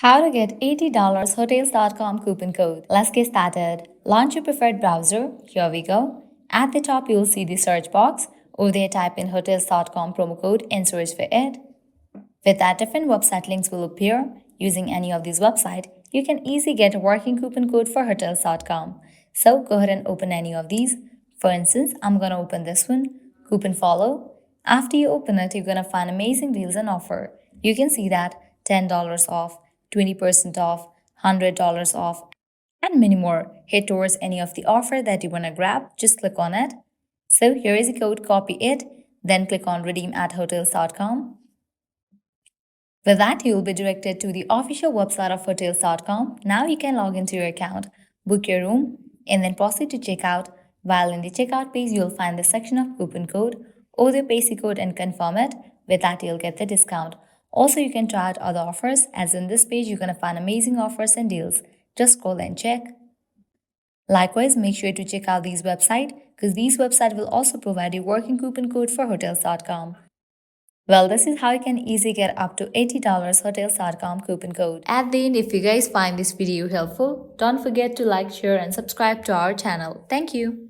How to get $80 Hotels.com coupon code. Let's get started. Launch your preferred browser. Here we go. At the top, you'll see the search box. Over there, type in Hotels.com promo code and search for it. With that, different website links will appear. Using any of these websites, you can easily get a working coupon code for Hotels.com. So go ahead and open any of these. For instance, I'm going to open this one, Coupon Follow. After you open it, you're going to find amazing deals and offer. You can see that $10 off, 20% off, $100 off, and many more. Head towards any of the offer that you want to grab, just click on it. So here is a code, copy it, then click on redeem at hotels.com. With that, you will be directed to the official website of Hotels.com. Now you can log into your account, book your room, and then proceed to checkout. While in the checkout page, you'll find the section of coupon code. Or the paste the code and confirm it. With that, you'll get the discount. Also, you can try out other offers, as in this page, you're going to find amazing offers and deals. Just scroll and check. Likewise, make sure to check out these websites because these websites will also provide you working coupon code for Hotels.com. Well, this is how you can easily get up to $80 Hotels.com coupon code. At the end, if you guys find this video helpful, don't forget to like, share and subscribe to our channel. Thank you.